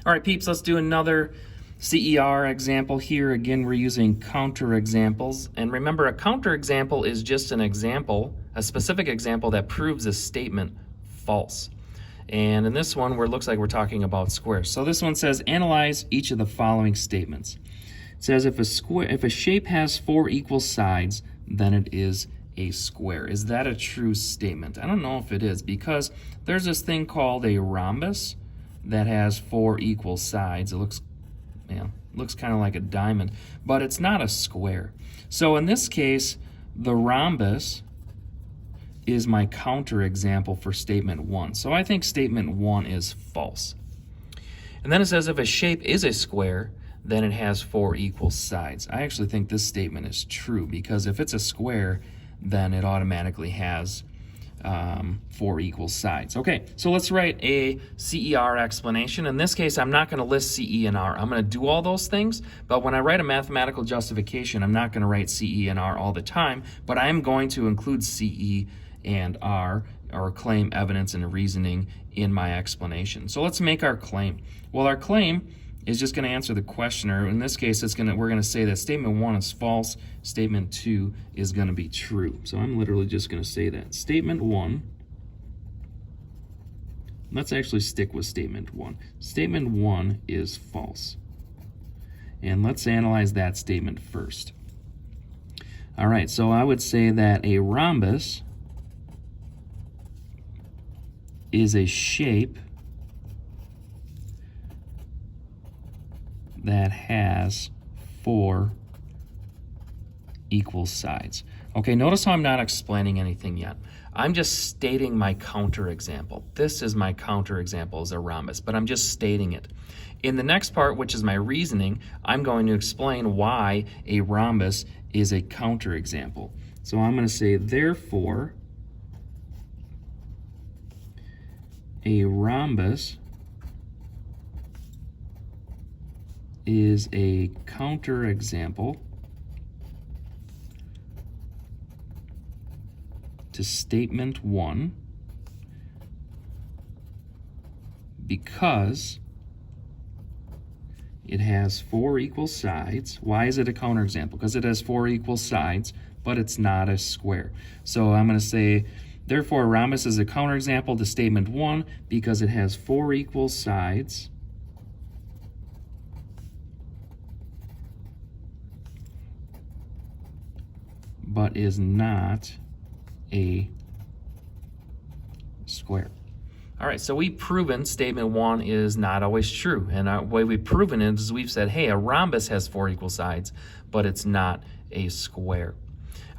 All right, peeps, let's do another CER example here. Again, we're using counterexamples. And remember, a counterexample is just an example, a specific example that proves a statement false. And in this one, where it looks like we're talking about squares. So this one says, analyze each of the following statements. It says, if a shape has 4 equal sides, then it is a square. Is that a true statement? I don't know if it is, because there's this thing called a rhombus that has 4 equal sides. It looks kind of like a diamond, but it's not a square. So in this case, the rhombus is my counterexample for statement 1. So I think statement 1 is false. And then it says, if a shape is a square, then it has 4 equal sides. I actually think this statement is true, because if it's a square, then it automatically has 4 equal sides. Okay, so let's write a CER explanation. In this case, I'm not going to list CE and R. I'm going to do all those things, but when I write a mathematical justification, I'm not going to write CE and R all the time, but I am going to include CE and R, or claim, evidence, and reasoning in my explanation. So let's make our claim. Well, our claim is just going to answer the questioner. In this case, we're going to say that statement 1 is false, statement 2 is going to be true. So I'm literally just going to say that. Statement 1, let's actually stick with statement 1. Statement 1 is false. And let's analyze that statement first. All right, so I would say that a rhombus is a shape that has 4 equal sides. Okay, notice how I'm not explaining anything yet. I'm just stating my counterexample. This is my counterexample as a rhombus, but I'm just stating it. In the next part, which is my reasoning, I'm going to explain why a rhombus is a counterexample. So I'm going to say, therefore, a rhombus is a counterexample to statement 1 because it has 4 equal sides. Why is it a counterexample? Because it has 4 equal sides, but it's not a square. So I'm going to say, therefore, a rhombus is a counterexample to statement 1 because it has 4 equal sides but is not a square. All right, so we've proven statement 1 is not always true. And the way we've proven it is we've said, hey, a rhombus has 4 equal sides, but it's not a square.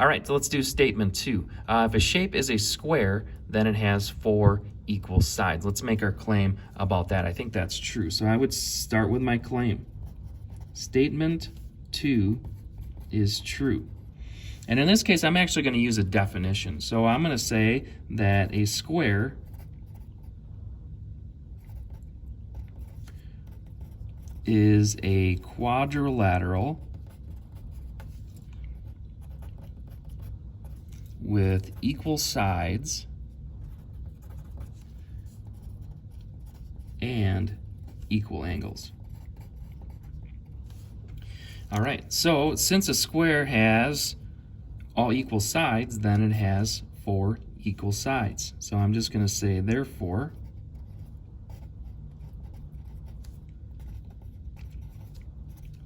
All right, so let's do statement 2. If a shape is a square, then it has 4 equal sides. Let's make our claim about that. I think that's true. So I would start with my claim. Statement 2 is true. And in this case, I'm actually going to use a definition. So I'm going to say that a square is a quadrilateral with equal sides and equal angles. All right, so since a square has all equal sides, then it has 4 equal sides. So I'm just going to say, therefore,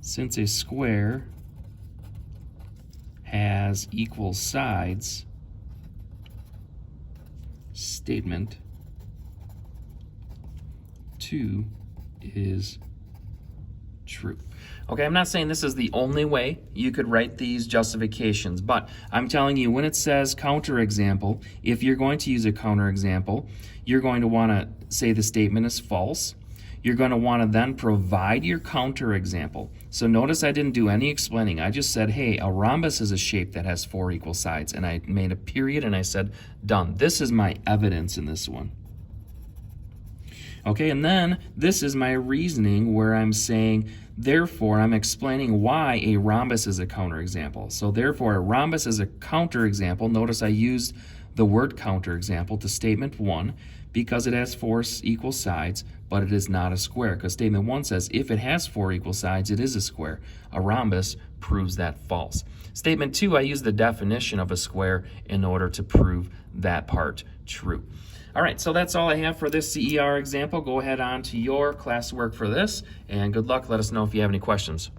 since a square has equal sides, statement 2 is true. Okay, I'm not saying this is the only way you could write these justifications, but I'm telling you, when it says counterexample, if you're going to use a counterexample, you're going to want to say the statement is false. You're going to want to then provide your counterexample. So notice I didn't do any explaining. I just said, hey, a rhombus is a shape that has 4 equal sides, and I made a period and I said, done. This is my evidence in this one. Okay, and then this is my reasoning where I'm saying, therefore, I'm explaining why a rhombus is a counterexample. So therefore, a rhombus is a counterexample. Notice I used the word counterexample to statement 1 because it has 4 equal sides, but it is not a square, because statement 1 says if it has 4 equal sides, it is a square. A rhombus proves that false. Statement 2, I use the definition of a square in order to prove that part true. All right, so that's all I have for this CER example. Go ahead on to your classwork for this, and good luck. Let us know if you have any questions.